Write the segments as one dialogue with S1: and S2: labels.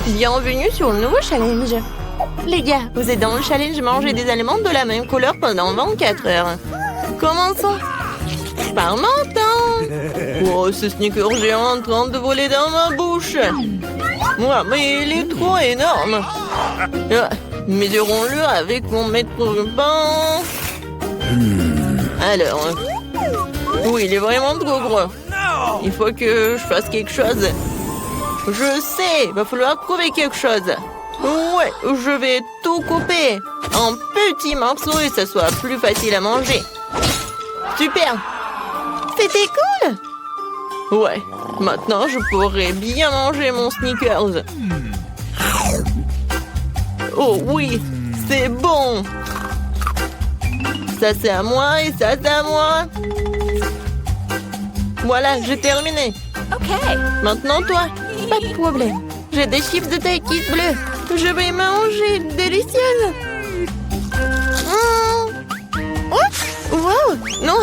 S1: Bienvenue sur le nouveau challenge. Les gars, vous êtes dans le challenge manger des aliments de la même couleur pendant 24 heures. Commençons. Par menton. Oh, ce sneaker géant en train de voler dans ma bouche. Ouais, mais il est trop énorme. Mesurons-le avec mon mètre pain. Alors, oui, il est vraiment trop gros. Il faut que je fasse quelque chose. Je sais, il va falloir trouver quelque chose. Ouais, je vais tout couper en petits morceaux et ça soit plus facile à manger. Super. C'était cool. Ouais, maintenant je pourrais bien manger mon Snickers. Oh oui, c'est bon. Ça c'est à moi et ça c'est à moi. Voilà, j'ai terminé.
S2: Ok.
S1: Maintenant toi, pas de problème. J'ai des chips de taille bleue. Je vais manger, délicieuse. Oh, wow, non,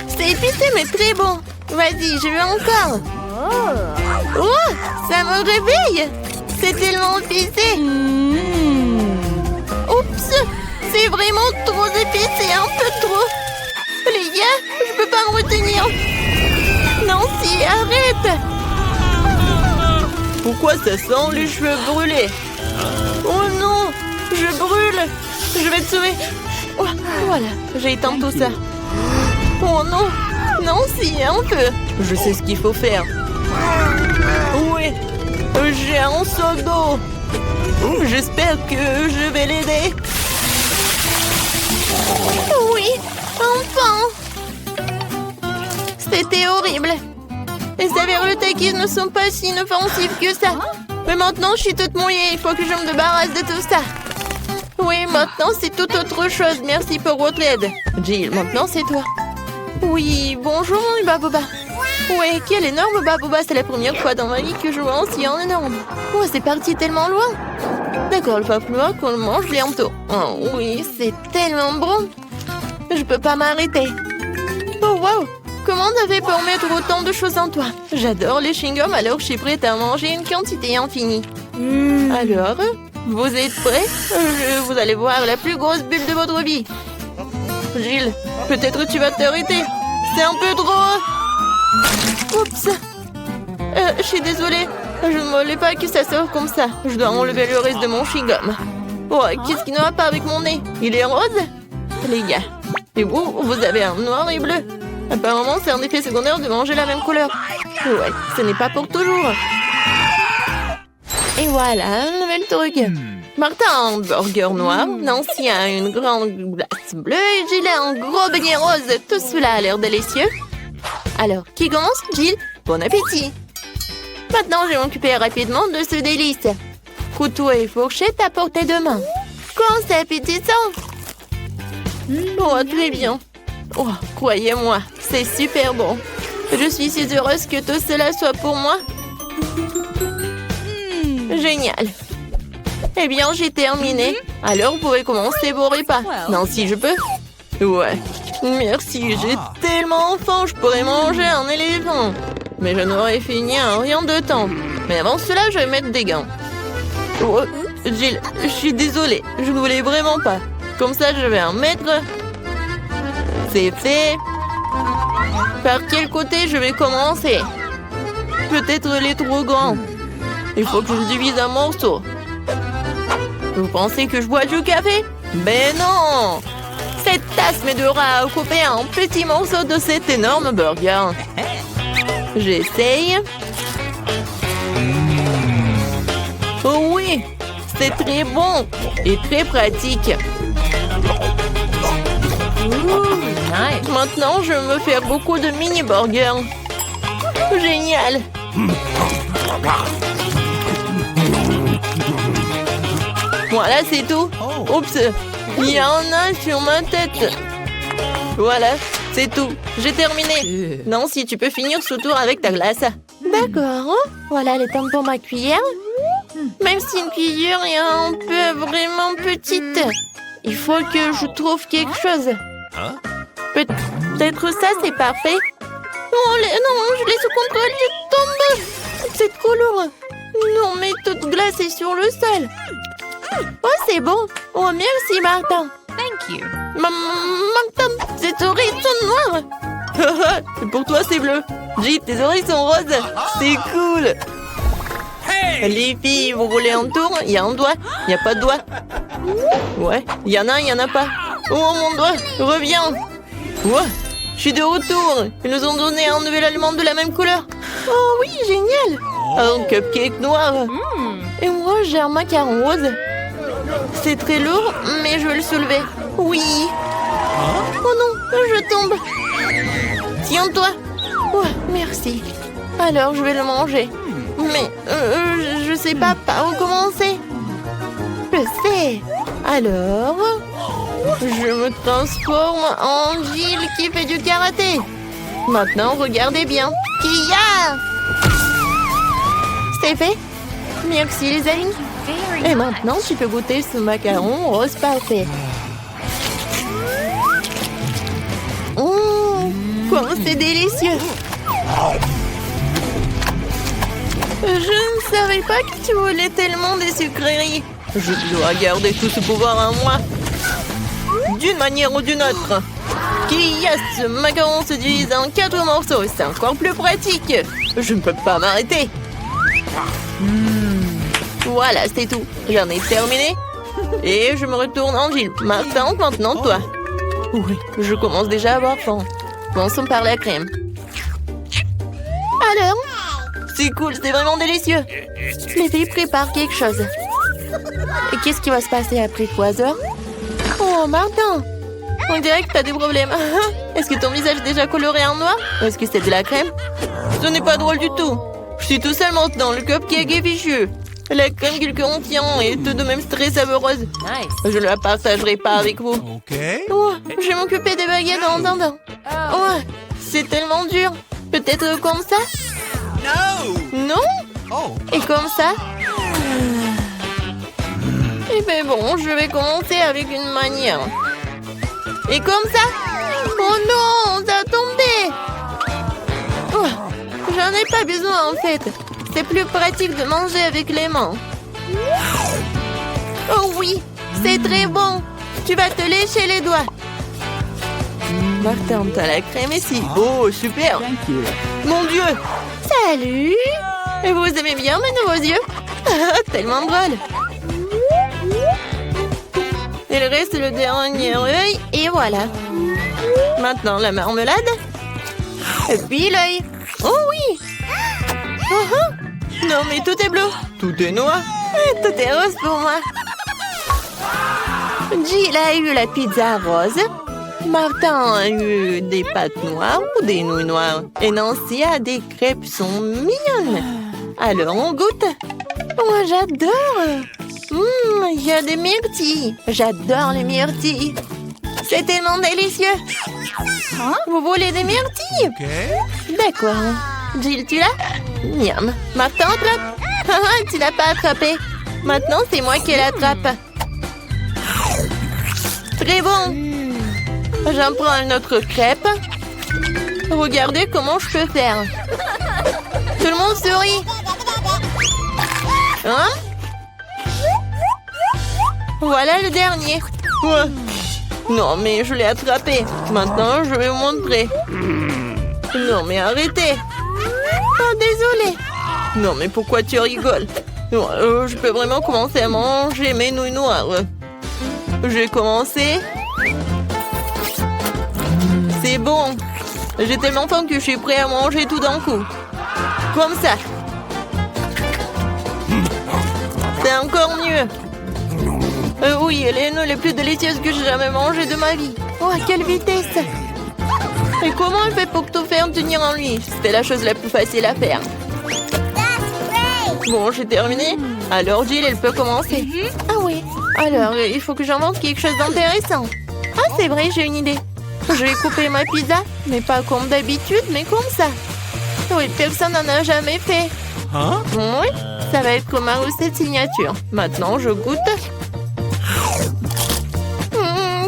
S1: c'est épicé mais très bon. Vas-y, je veux encore. Oh, ça me réveille. C'est tellement épicé. Oups, c'est vraiment trop épicé, un peu trop. Les gars, je peux pas me retenir. Nancy, arrête. Pourquoi ça sent les cheveux brûlés? Oh non, je brûle. Je vais te sauver. Oh, voilà, j'ai éteint tout ça. Oh non, Nancy, un peu. Je sais ce qu'il faut faire. Oui, j'ai un seau d'eau. J'espère que je vais l'aider. Oui, enfin. C'était horrible. Les saveurs de Takis ne sont pas si inoffensives que ça. Mais maintenant, je suis toute mouillée. Il faut que je me débarrasse de tout ça. Oui, maintenant, c'est tout autre chose. Merci pour votre aide. Jill, maintenant, c'est toi. Oui, bonjour, mon Baboba. Ouais, quel énorme Baboba. C'est la première fois dans ma vie que je vois un si énorme. Oh, c'est parti tellement loin. D'accord, il va falloir qu'on le mange bientôt. Oh oui, c'est tellement bon. Je peux pas m'arrêter. Oh, wow. Comment t'avais pour mettre autant de choses en toi? J'adore les chewing-gums, alors je suis prête à manger une quantité infinie. Alors, vous êtes prêts? Vous allez voir la plus grosse bulle de votre vie. Gilles, peut-être tu vas t'arrêter. C'est un peu trop. Oups. Je suis désolée. Je ne voulais pas que ça sorte comme ça. Je dois enlever le reste de mon chewing-gum. Oh, qu'est-ce qui ne va pas avec mon nez? Il est rose? Les gars. Et vous avez un noir et bleu. Apparemment, c'est un effet secondaire de manger la même couleur. Ouais, ce n'est pas pour toujours. Et voilà, un nouvel truc. Martin a un burger noir, Nancy a une grande glace bleue et Jill a un gros beignet rose. Tout cela a l'air délicieux. Alors, qui commence? Jill, bon appétit. Maintenant, je vais m'occuper rapidement de ce délice. Couteau et fourchette à portée de main. Quand c'est appétissant. Oh, très bien. Oh, croyez-moi, c'est super bon. Je suis si heureuse que tout cela soit pour moi. Génial. Eh bien, j'ai terminé. Alors, vous pouvez commencer vos repas. Non, si je peux. Ouais. Merci, j'ai tellement faim, je pourrais manger un éléphant. Mais je n'aurais fini en rien de temps. Mais avant cela, je vais mettre des gants. Oh, Jill, je suis désolée. Je ne voulais vraiment pas. Comme ça, je vais en mettre. C'est fait. Par quel côté je vais commencer? Peut-être les trop grands. Il faut que je divise un morceau. Vous pensez que je bois du café? Ben non! Cette tasse m'aidera à couper un petit morceau de cet énorme burger. J'essaye. Oh oui! C'est très bon et très pratique. Nice. Maintenant, je vais me faire beaucoup de mini-burgers. Génial! Voilà, c'est tout. Oups, il y en a sur ma tête. Voilà, c'est tout. J'ai terminé. Nancy, tu peux finir ce tour avec ta glace. D'accord. Voilà les pommes pour ma cuillère. Même si une cuillère est un peu vraiment petite. Il faut que je trouve quelque chose. Peut-être ça, c'est parfait. Non, je l'ai sous contrôle, je tombe. C'est trop lourd. Non, mais toute glacée sur le sol. Oh, c'est bon. Oh, merci, Martin.
S2: Thank you.
S1: Martin, tes oreilles sont noires. Pour toi, c'est bleu. J, tes oreilles sont roses. C'est cool. Les filles, vous roulez en tour. Il y a un doigt. Il n'y a pas de doigt. Ouais, il y en a, il n'y en a pas. Oh, mon doigt, reviens. Ouais, je suis de retour. Ils nous ont donné un nouvel aliment de la même couleur. Oh oui, génial. Un cupcake noir. Et moi, j'ai un macaron rose. C'est très lourd, mais je vais le soulever. Oui. Oh non, je tombe. Tiens-toi. Ouais, merci. Alors, je vais le manger. Mais je sais pas par où commencer. Je sais. Alors, je me transforme en Jill qui fait du karaté. Maintenant, regardez bien. Kia! C'est fait. Merci les amis. Et maintenant, tu peux goûter ce macaron rose parfait. Comment c'est délicieux. Je ne savais pas que tu voulais tellement des sucreries. Je dois garder tout ce pouvoir en moi. D'une manière ou d'une autre. Qui a ce macaron se divise en 4 morceaux. C'est encore plus pratique. Je ne peux pas m'arrêter. Voilà, c'est tout. J'en ai terminé. Et je me retourne en Jill. Martin, maintenant toi. Oui, je commence déjà à avoir faim. Commençons par la crème. Alors? C'est cool, c'est vraiment délicieux. Les filles préparent quelque chose. Et qu'est-ce qui va se passer après 3 heures? Oh, Martin! On dirait que t'as des problèmes. Est-ce que ton visage est déjà coloré en noir? Ou est-ce que c'est de la crème? Ce n'est pas drôle du tout. Je suis tout seul maintenant, le cupcake est fichu. La crème qu'il contient est tout de même très savoureuse.
S2: Nice.
S1: Je ne la partagerai pas avec vous.
S3: Okay.
S1: Oh, je vais m'occuper des baguettes en attendant. Oh, c'est tellement dur. Peut-être comme ça?
S3: No.
S1: Non?
S3: Oh.
S1: Et comme ça? Eh bien bon, je vais commencer avec une manière. Et comme ça? Oh non, ça a tombé. Oh, j'en ai pas besoin en fait. C'est plus pratique de manger avec les mains. Oh oui, c'est très bon. Tu vas te lécher les doigts. Martin, t'as la crème ici. Oh, super. Mon Dieu. Salut. Et vous aimez bien mes nouveaux yeux? Tellement drôle. Il reste le dernier œil et voilà. Maintenant la marmelade. Et puis l'œil. Oh oui. Non mais tout est bleu. Tout est noir. Et tout est rose pour moi. Jill a eu la pizza rose. Martin a eu des pâtes noires ou des nouilles noires. Et Nancy a des crêpes sont mignonnes. Alors on goûte. Oh, j'adore. Il y a des myrtilles. J'adore les myrtilles. C'est tellement délicieux. Vous voulez des myrtilles?
S3: Okay.
S1: D'accord. Jill, tu l'as? Miam. Martin, attrape. Tu l'as pas attrapé. Maintenant, c'est moi qui l'attrape. Très bon. J'en prends une autre crêpe. Regardez comment je peux faire. Tout le monde sourit. Hein? Voilà le dernier. Ouais. Non, mais je l'ai attrapé. Maintenant, je vais vous montrer. Non, mais arrêtez. Oh, désolé. Non, mais pourquoi tu rigoles? Je peux vraiment commencer à manger mes nouilles noires. J'ai commencé. C'est bon. J'ai tellement faim que je suis prêt à manger tout d'un coup. Comme ça. C'est encore mieux. Oui, les nouilles les plus délicieuses que j'ai jamais mangées de ma vie. Oh, à quelle vitesse! Et comment elle fait pour tout faire tenir en lui? C'était la chose la plus facile à faire. Bon, j'ai terminé. Alors, Jill, elle peut commencer. Ah oui. Alors, il faut que j'invente quelque chose d'intéressant. Ah, c'est vrai, j'ai une idée. Je vais couper ma pizza, mais pas comme d'habitude, mais comme ça. Oui, personne n'en a jamais fait.
S3: Hein?
S1: Oui, ça va être comme ma recette signature. Maintenant, je goûte.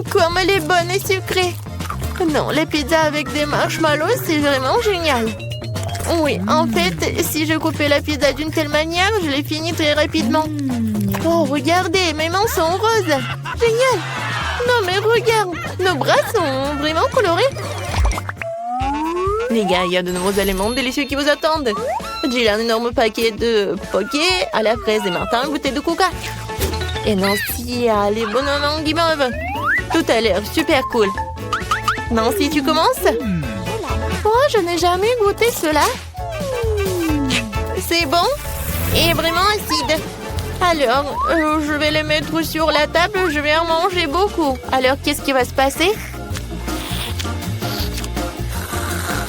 S1: Comme elle est bonne et sucrée. Non, les pizzas avec des marshmallows, c'est vraiment génial. Oui, en fait, si je coupais la pizza d'une telle manière, je l'ai fini très rapidement. Oh, regardez, mes mains sont roses. Génial. Non, mais regarde, nos bras sont vraiment colorés. Les gars, il y a de nouveaux aliments délicieux qui vous attendent. Jill a un énorme paquet de poké à la fraise et Martin une bouteille de coca. Et Nancy a les bonhommes en guimauve. Tout a l'air super cool. Nancy, tu commences? Oh, je n'ai jamais goûté cela. C'est bon et vraiment acide. Alors, je vais les mettre sur la table. Je vais en manger beaucoup. Alors, qu'est-ce qui va se passer?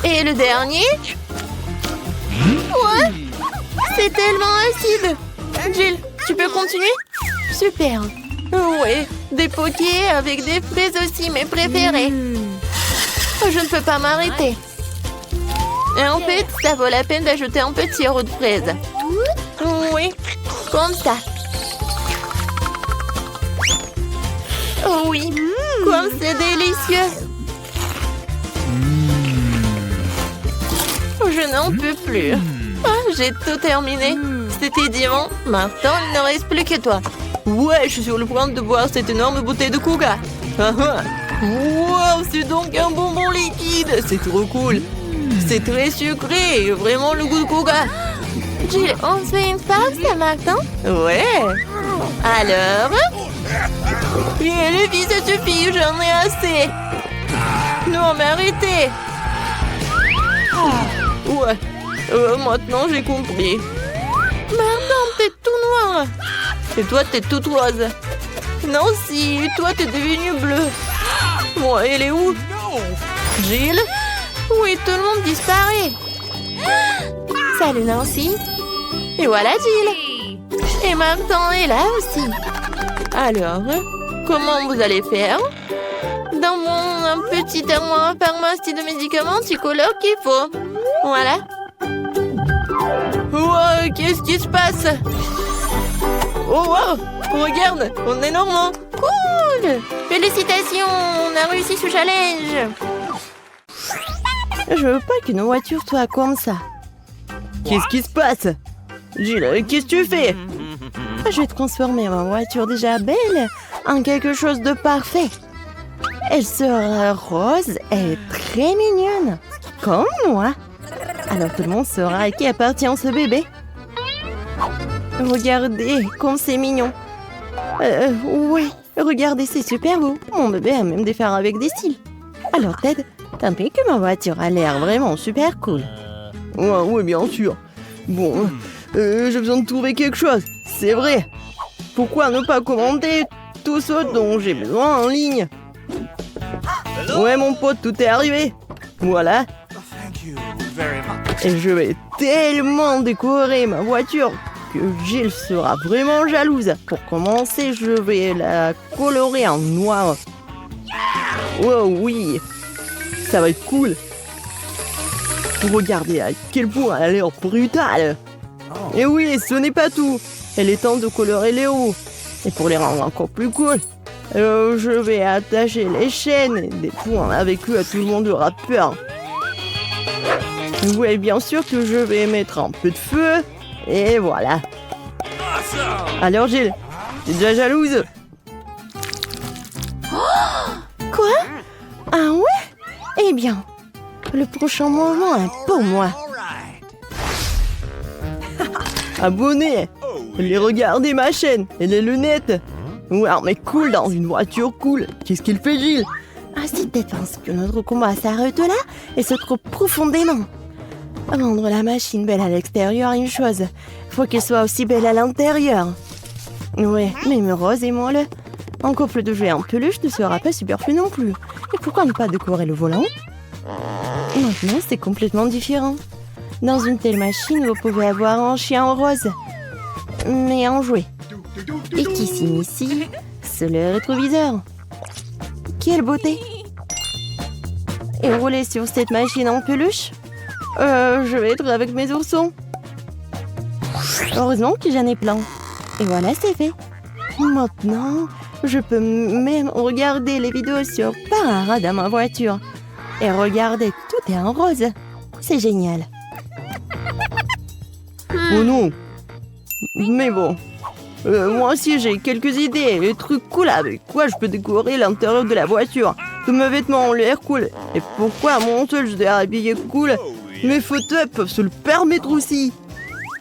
S1: Et le dernier? Ouais, c'est tellement acide. Jill, tu peux continuer? Super. Ouais, des pokés avec des fraises aussi, mes préférés. Je ne peux pas m'arrêter. Et en fait, ça vaut la peine d'ajouter un petit sirop de fraise. Oui, comme ça. Oh oui, comme c'est délicieux. Je n'en peux plus. Ah, j'ai tout terminé. C'était diamant. Maintenant, il ne reste plus que toi. Ouais, je suis sur le point de boire cette énorme bouteille de coca. Wow, c'est donc un bonbon liquide. C'est trop cool. C'est très sucré. Vraiment le goût de coca. Jill, on se fait une pause maintenant? Ouais. Alors? Et les filles, ça suffit. J'en ai assez. Non, mais arrêtez. Ouais. Maintenant, j'ai compris. Maintenant, t'es tout noir. Et toi, t'es toute rose. Nancy, toi, t'es devenue bleue. Bon, elle est où? Jill? Oui, tout le monde disparaît. Salut, Nancy. Et voilà, Jill. Et Martin est là aussi. Alors, comment vous allez faire? Dans mon petit armoire pharmacie de médicaments, tu colores qu'il faut. Voilà. Wow, qu'est-ce qui se passe? Oh wow, regarde, on est normand. Cool. Félicitations, on a réussi ce challenge. Je veux pas qu'une voiture soit comme ça. Qu'est-ce qui se passe? Jill, qu'est-ce que tu fais? Je vais transformer ma voiture déjà belle en quelque chose de parfait. Elle sera rose et très mignonne, comme moi. Alors tout le monde saura à qui appartient ce bébé. Regardez comme c'est mignon. Oui, regardez, c'est super beau. Mon bébé a même des phares avec des cils. Alors Ted, t'as vu que ma voiture a l'air vraiment super cool? Ouais, bien sûr. Bon, j'ai besoin de trouver quelque chose, c'est vrai. Pourquoi ne pas commander tout ce dont j'ai besoin en ligne? Ouais, mon pote, tout est arrivé. Voilà. Et je vais tellement décorer ma voiture que Jill sera vraiment jalouse. Pour commencer, je vais la colorer en noir. Oh oui, ça va être cool. Regardez à quel point elle a l'air brutale. Et oui, ce n'est pas tout. Il est temps de colorer les roues. Et pour les rendre encore plus cool, je vais attacher les chaînes et des points avec eux, tout le monde aura peur. Oui, bien sûr que je vais mettre un peu de feu. Et voilà. Alors Jill, t'es déjà jalouse? Quoi? Ah ouais? Eh bien, le prochain moment est pour moi. Abonnez, les regardez ma chaîne et les lunettes. Ouais, mais cool dans une voiture cool. Qu'est-ce qu'il fait, Jill? Ah, si tu penses que notre combat s'arrête là et se trouve profondément. Rendre la machine belle à l'extérieur est une chose. Faut qu'elle soit aussi belle à l'intérieur. Ouais, même Rose et moi, en couple de jouets en peluche ne sera pas superflu non plus. Et pourquoi ne pas décorer le volant? Maintenant, c'est complètement différent. Dans une telle machine, vous pouvez avoir un chien rose, mais en jouet. Et qui s'initie, c'est le rétroviseur. Quelle beauté! Et rouler sur cette machine en peluche, je vais être avec mes oursons. Heureusement que j'en ai plein. Et voilà, c'est fait. Maintenant, je peux même regarder les vidéos sur Parara dans ma voiture. Et regardez, tout est en rose. C'est génial.
S2: Oh non. Mais bon. Moi aussi, j'ai quelques idées. Les trucs cool avec quoi je peux décorer l'intérieur de la voiture. Tous mes vêtements ont l'air cool. Et pourquoi à mon seul je dois habiller cool? Mes fauteuils peuvent se le permettre aussi.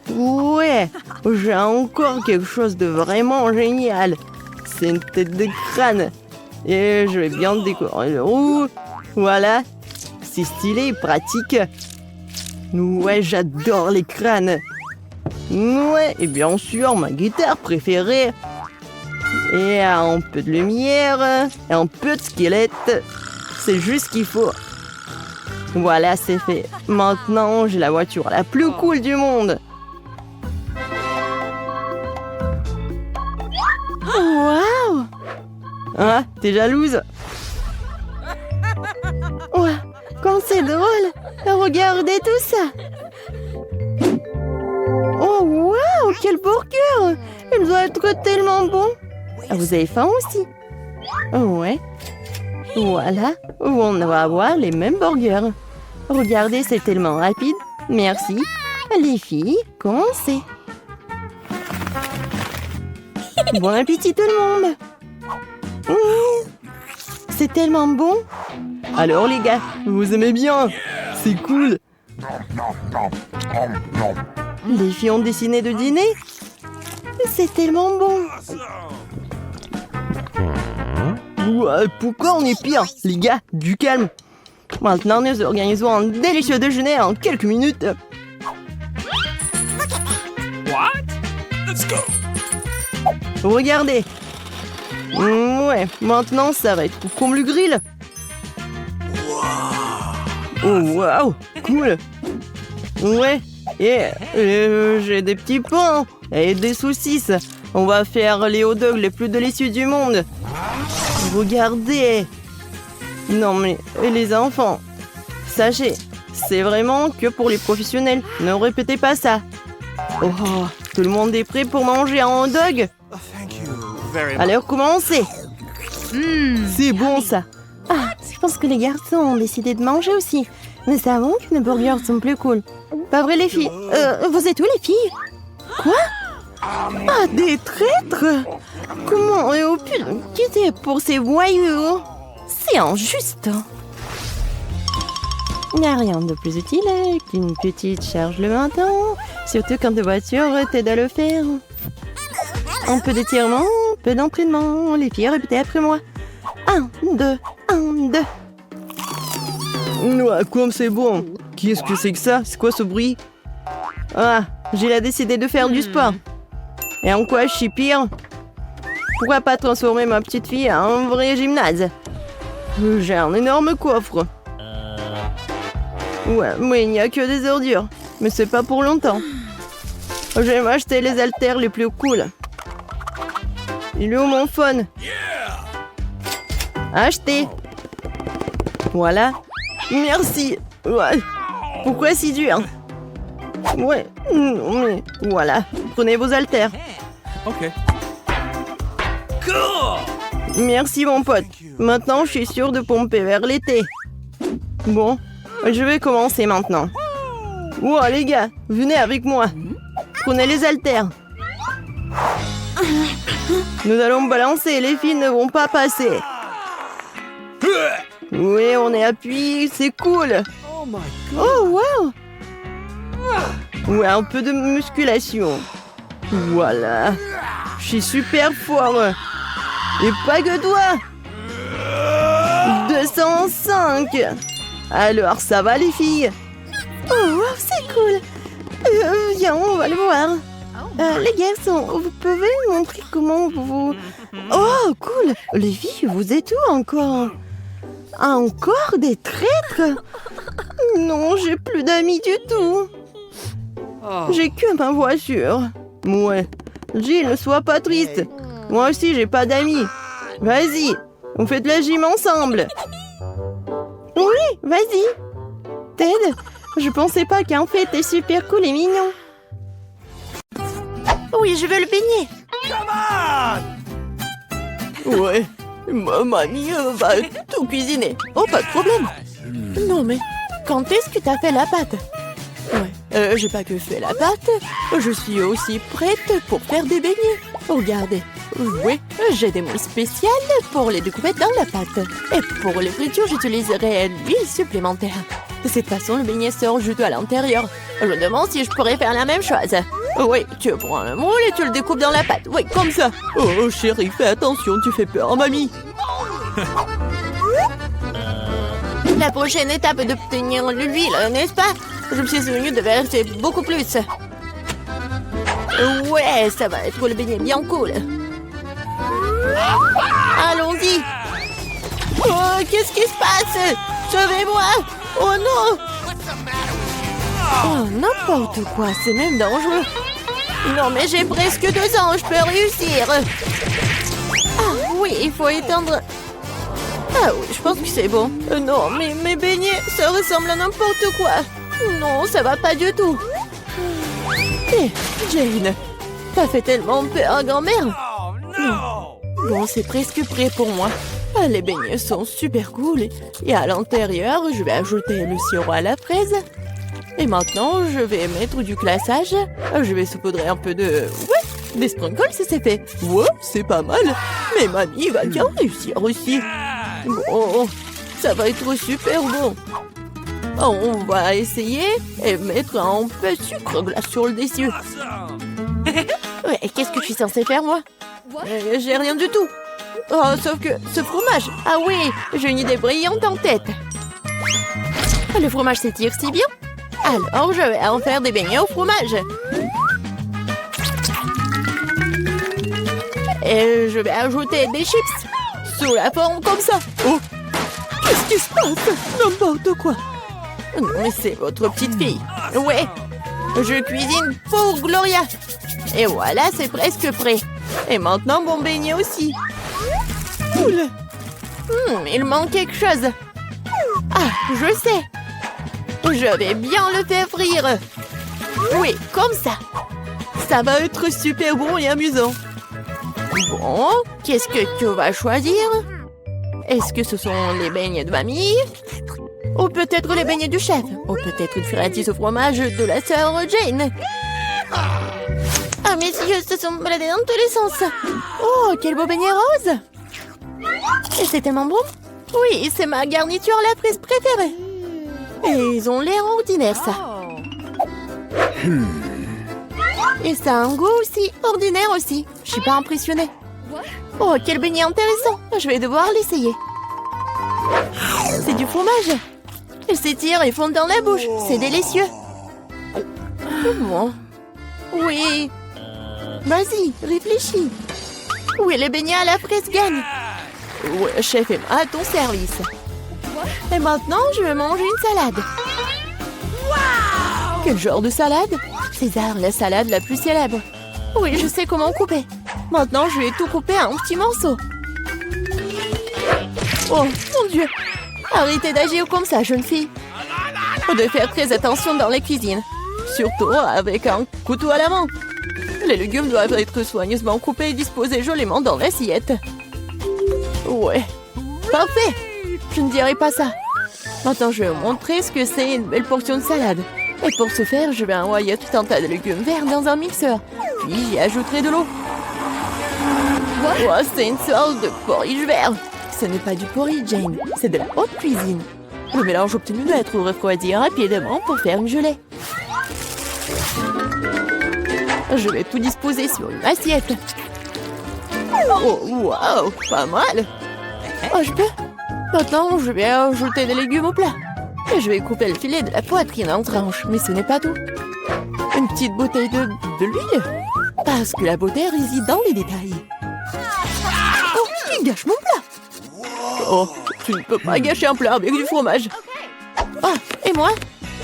S2: Ouais, j'ai encore quelque chose de vraiment génial. C'est une tête de crâne. Et je vais bien décorer le roux. Voilà. C'est stylé et pratique. Ouais, j'adore les crânes. Ouais, et bien sûr, ma guitare préférée. Et un peu de lumière, et un peu de squelette. C'est juste ce qu'il faut. Voilà, c'est fait. Maintenant, j'ai la voiture la plus cool du monde. Waouh! Ah, t'es jalouse? Ouais, quand c'est drôle. Regardez tout ça. Oh, waouh, quel burger! Il doit être tellement bon. Ah, vous avez faim aussi? Ouais. Voilà, on va avoir les mêmes burgers. Regardez, c'est tellement rapide. Merci. Les filles, commencez. Bon appétit tout le monde. C'est tellement bon. Alors les gars, vous aimez bien? C'est cool. Les filles ont décidé de dîner. C'est tellement bon. Ouais, pourquoi on est pire? Les gars, du calme. Maintenant, nous organisons un délicieux déjeuner en quelques minutes.
S3: What? Let's go.
S2: Regardez. Ouais, maintenant, ça va être comme le grill. Oh, waouh, cool. Ouais, et j'ai des petits pains et des saucisses. On va faire les hot dogs les plus délicieux du monde. Regardez. Non mais, les enfants, sachez, c'est vraiment que pour les professionnels. Ne répétez pas ça. Oh, tout le monde est prêt pour manger un hot dog?
S3: Oh, thank you very much.
S2: Alors commencez. C'est bon ça. Ah, je pense que les garçons ont décidé de manger aussi. Nous savons que nos burgers sont plus cool. Pas vrai les filles? Vous êtes où les filles? Quoi? Ah, des traîtres? Comment ont pu nous quitter pour ces voyous? C'est injuste. Il n'y a rien de plus utile qu'une petite charge le matin, surtout quand ta voiture t'aide à le faire. Un peu d'étirement, un peu d'entraînement. Les filles, répétez après moi. 1, 2, 1, 2. Ouais, comme c'est bon. Qu'est-ce que c'est que ça? C'est quoi ce bruit? Ah, j'ai décidé de faire du sport. Et en quoi je suis pire? Pourquoi pas transformer ma petite fille en vrai gymnase? J'ai un énorme coffre. Ouais, mais il n'y a que des ordures. Mais c'est pas pour longtemps. Je vais m'acheter les haltères les plus cool. Il est où mon phone? Acheté. Voilà. Merci. Ouais. Pourquoi si dur? Ouais. Non, mais voilà. Prenez vos haltères.
S3: Ok. Cool.
S2: Merci mon pote. Maintenant, je suis sûre de pomper vers l'été. Bon, je vais commencer maintenant. Wow, les gars, venez avec moi. Prenez les haltères. Nous allons balancer, les filles ne vont pas passer. Oui, on est appuyé, c'est cool.
S3: Oh my god.
S2: Oh, wow. Ouais, un peu de musculation. Voilà. Je suis super fort. Et pas que toi. 205. Alors, ça va les filles? Oh, wow, c'est cool. Viens, on va le voir. Les garçons, vous pouvez me montrer comment vous... Oh, cool. Les filles, vous êtes où encore? Encore des traîtres? Non, j'ai plus d'amis du tout. J'ai que ma voiture. Ouais. Jill, ne sois pas triste. Moi aussi, j'ai pas d'amis. Vas-y, on fait de la gym ensemble. Oui, vas-y. Ted, je pensais pas qu'en fait, t'es super cool et mignon. Oui, je veux le baigner. Ouais, ma mamie va tout cuisiner. Oh, pas de problème. Non, mais quand est-ce que t'as fait la pâte? Ouais,
S1: J'ai pas que fait la pâte, je suis aussi prête pour faire des beignets. Regardez. Oui, j'ai des moules spéciales pour les découper dans la pâte. Et pour les fritures, j'utiliserai l'huile supplémentaire. De cette façon, le beignet sort juteux à l'intérieur. Je me demande si je pourrais faire la même chose. Oui, tu prends un moule et tu le découpes dans la pâte. Oui, comme ça. Oh, chérie, fais attention, tu fais peur à mamie. La prochaine étape est d'obtenir l'huile, n'est-ce pas? Je me suis souvenu de verser beaucoup plus. Ouais, ça va être le beignet bien cool. Allons-y. Oh, qu'est-ce qui se passe? Sauvez-moi. Oh non. Oh, n'importe quoi, c'est même dangereux. Non, mais j'ai presque 2 ans, je peux réussir. Ah oui, il faut éteindre... Ah oui, je pense que c'est bon. Non, mais mes beignets, ça ressemble à n'importe quoi. Non, ça va pas du tout. Hé, Jane, t'as fait tellement peur à grand-mère. Bon, c'est presque prêt pour moi. Ah, les beignets sont super cool. Et à l'intérieur, je vais ajouter le sirop à la fraise. Et maintenant, je vais mettre du glaçage. Je vais saupoudrer un peu de... Ouais, des sprinkles, c'est fait. Ouais, c'est pas mal. Mais mamie va bien réussir aussi. Bon, ça va être super bon. On va essayer et mettre un peu de sucre glace sur le dessus. Ouais, qu'est-ce que je suis censée faire, moi? J'ai rien du tout. Oh, sauf que ce fromage. Ah oui, j'ai une idée brillante en tête. Le fromage s'étire si bien. Alors, je vais en faire des beignets au fromage. Et je vais ajouter des chips sous la forme comme ça. Oh, qu'est-ce qui se passe? N'importe quoi. Non, mais c'est votre petite fille. Ouais, je cuisine pour Gloria. Et voilà, c'est presque prêt. Et maintenant, mon beignet aussi. Cool. Il manque quelque chose. Ah, je sais. Je vais bien le faire frire. Oui, comme ça. Ça va être super bon et amusant. Bon, qu'est-ce que tu vas choisir? Est-ce que ce sont les beignets de mamie? Ou peut-être les beignets du chef? Ou peut-être une friandise au fromage de la sœur Jane? Ah, mes yeux se sont baladés dans tous les sens. Oh, quel beau beignet rose! Et c'est tellement bon. Oui, c'est ma garniture à la fraise préférée. Et ils ont l'air ordinaires, ça. Et ça a un goût aussi ordinaire aussi. Je suis pas impressionnée. Oh, quel beignet intéressant. Je vais devoir l'essayer. C'est du fromage. Il s'étire et fond dans la bouche. C'est délicieux. Bon. Oui. Vas-y, réfléchis. Oui, les beignets à la fraise gagnent. Ouais, chef, et à ton service. Et maintenant, je vais manger une salade. Quel genre de salade? César, la salade la plus célèbre. Oui, je sais comment couper. Maintenant, je vais tout couper en petits morceaux. Oh, mon Dieu! Arrêtez d'agir comme ça, jeune fille. Faut de faire très attention dans les cuisines. Surtout avec un couteau à la main. Les légumes doivent être soigneusement coupés et disposés joliment dans l'assiette. Ouais, parfait. Je ne dirai pas ça. Maintenant, je vais vous montrer ce que c'est une belle portion de salade. Et pour ce faire, je vais envoyer tout un tas de légumes verts dans un mixeur. Puis j'y ajouterai de l'eau. Oh, c'est une sorte de porridge vert. Ce n'est pas du porridge, Jane. C'est de la haute cuisine. Le mélange obtenu doit être refroidi rapidement pour faire une gelée. Je vais tout disposer sur une assiette. Oh, wow, pas mal. Oh, je peux? Maintenant, je vais ajouter des légumes au plat. Et je vais couper le filet de la poitrine en tranches. Mais ce n'est pas tout. Une petite bouteille de l'huile. Parce que la beauté réside dans les détails. Oh, il gâche mon plat. Oh, tu ne peux pas gâcher un plat avec du fromage. Ah, et moi?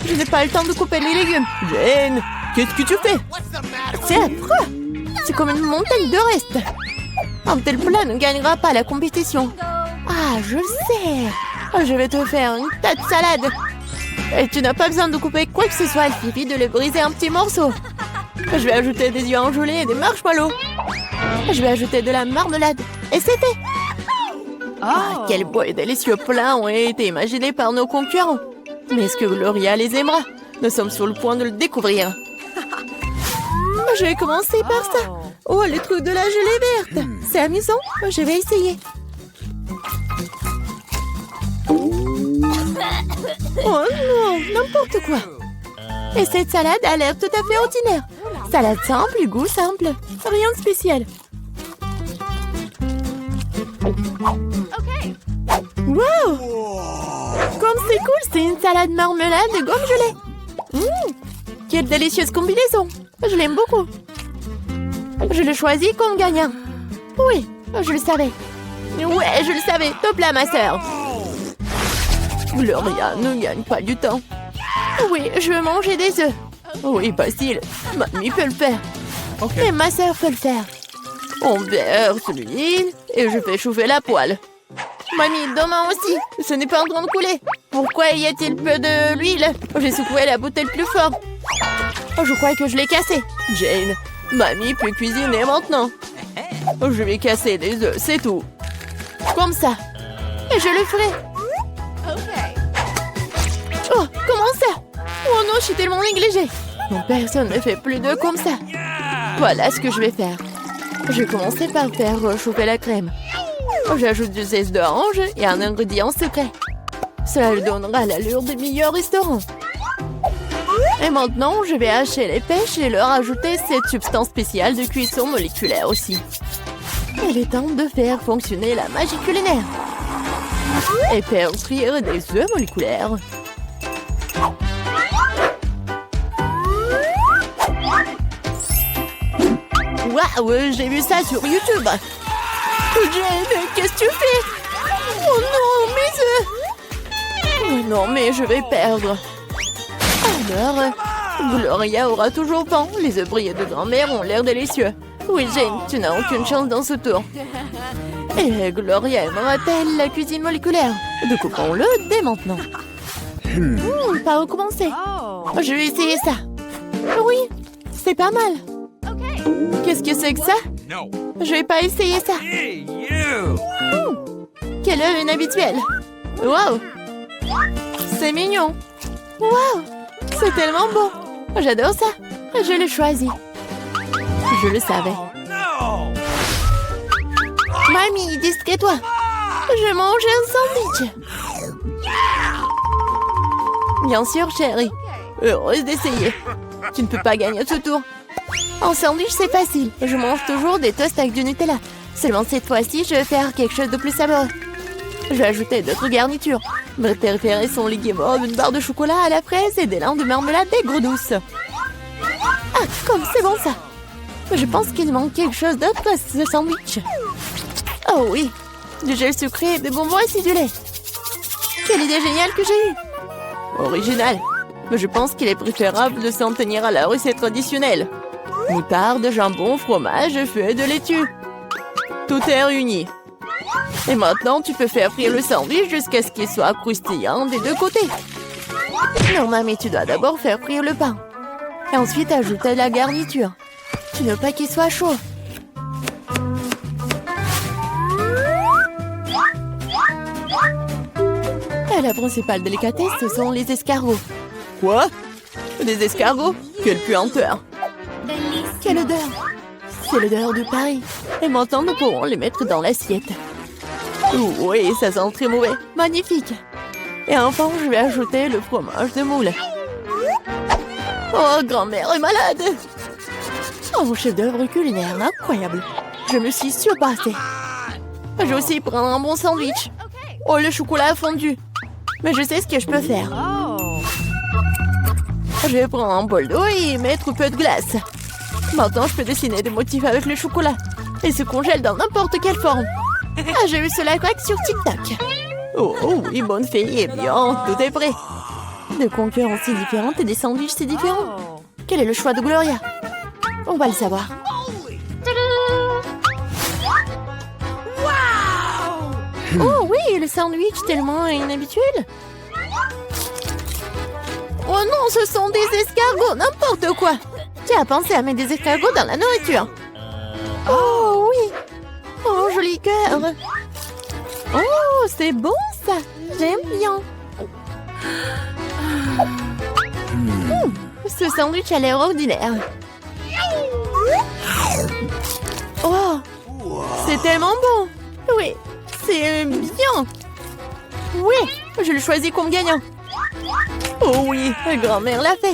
S1: Je n'ai pas le temps de couper les légumes. Jane, qu'est-ce que tu fais? C'est affreux. C'est comme une montagne de restes. Un tel plat ne gagnera pas la compétition. Ah, je sais. Je vais te faire une tas de salade. Et tu n'as pas besoin de couper quoi que ce soit. Il suffit de les briser en petits morceaux. Je vais ajouter des yeux engelés et des marshmallows. Je vais ajouter de la marmelade. Et c'est fait. Ah, quel beau et délicieux plat ont été imaginés par nos concurrents. Mais est-ce que Gloria les aimera? Nous sommes sur le point de le découvrir. Je vais commencer par ça. Oh, le truc de la gelée verte. C'est amusant. Je vais essayer. Oh non, n'importe quoi. Et cette salade a l'air tout à fait ordinaire. Salade simple, goût simple. Rien de spécial. Wow! Comme c'est cool, c'est une salade marmelade de gomme gelée. Quelle délicieuse combinaison. Je l'aime beaucoup. Je le choisis comme gagnant. Oui, je le savais. Ouais, je le savais. Top là, ma sœur. Gloria ne gagne pas du temps. Oui, je veux manger des œufs. Oui, facile. Mamie peut le faire.
S3: Okay.
S1: Et ma sœur peut le faire. On verse l'huile et je fais chauffer la poêle. Mamie, demain aussi. Ce n'est pas en train de couler. Pourquoi y a-t-il peu d'huile? J'ai secoué la bouteille plus fort. Oh, je crois que je l'ai cassée. Jane, mamie peut cuisiner maintenant. Je vais casser les œufs, c'est tout. Comme ça. Et je le ferai. Oh, comment ça? Oh non, je suis tellement négligée. Non, personne ne fait plus d'œufs comme ça. Voilà ce que je vais faire. Je vais commencer par faire chauffer la crème. J'ajoute du zeste d'orange et un ingrédient secret. Cela lui donnera l'allure des meilleurs restaurants. Et maintenant, je vais hacher les pêches et leur ajouter cette substance spéciale de cuisson moléculaire aussi. Il est temps de faire fonctionner la magie culinaire. Et faire frire des œufs moléculaires. Waouh, j'ai vu ça sur YouTube. Jane, qu'est-ce que tu fais? Oh non, mes œufs! Oh non, mais je vais perdre. Alors, Gloria aura toujours faim. Les œufs brillés de grand-mère ont l'air délicieux. Oui, Jane, tu n'as aucune chance dans ce tour. Et Gloria aimera-t-elle la cuisine moléculaire? Découpons-le dès maintenant. Par où commencer? Je vais essayer ça. Oui, c'est pas mal. Qu'est-ce que c'est que ça?
S3: No.
S1: Je vais pas essayer ça.
S3: Hey, you!
S1: Quel œuf inhabituel. Wow. C'est mignon. Wow. C'est tellement beau. J'adore ça. Je l'ai choisi. Je le savais.
S3: No!
S1: Mamie, distrais-toi. Je mange un sandwich. Bien sûr, chérie. Heureuse d'essayer. Tu ne peux pas gagner ce tour. En sandwich, c'est facile. Je mange toujours des toasts avec du Nutella. Seulement cette fois-ci, je vais faire quelque chose de plus savoureux. Je vais ajouter d'autres garnitures. Mes préférés sont les guimauves, une barre de chocolat à la fraise et des lins de marmelade aigre douce. Ah, comme c'est bon ça. Je pense qu'il manque quelque chose d'autre à ce sandwich. Oh oui, du gel sucré et des bonbons acidulés. Quelle idée géniale que j'ai eue. Original. Mais je pense qu'il est préférable de s'en tenir à la recette traditionnelle. Moutarde, jambon, fromage, feuilles de laitue. Tout est réuni. Et maintenant, tu peux faire frire le sandwich jusqu'à ce qu'il soit croustillant des deux côtés. Non, mamie, tu dois d'abord faire frire le pain. Et ensuite, ajouter la garniture. Tu ne veux pas qu'il soit chaud. Et la principale délicatesse, ce sont les escargots. Quoi? Des escargots? Quelle puanteur! Quelle odeur! C'est l'odeur de Paris. Et maintenant, nous pourrons les mettre dans l'assiette. Oui, ça sent très mauvais. Magnifique! Et enfin, je vais ajouter le fromage de moule. Oh, grand-mère est malade! Oh, chef-d'œuvre culinaire, incroyable! Je me suis surpassée. Je vais aussi prendre un bon sandwich. Oh, le chocolat a fondu. Mais je sais ce que je peux faire. Je vais prendre un bol d'eau et mettre un peu de glace. Maintenant, je peux dessiner des motifs avec le chocolat. Et se congèle dans n'importe quelle forme. Ah, j'ai vu cela craque sur TikTok. Oh, oui, bonne fille. Eh bien, tout est prêt. Des concurrences si différentes et des sandwichs si différents. Quel est le choix de Gloria? On va le savoir. Oh oui, le sandwich tellement inhabituel. Oh non, ce sont des escargots, n'importe quoi. Qui a pensé à mettre des escargots dans la nourriture? Oh oui. Oh, joli cœur. Oh, c'est bon ça. J'aime bien. Ce sandwich a l'air ordinaire. Oh, c'est tellement bon. Oui, c'est bien. Oui, je le choisis comme gagnant. Oh oui, ma grand-mère l'a fait.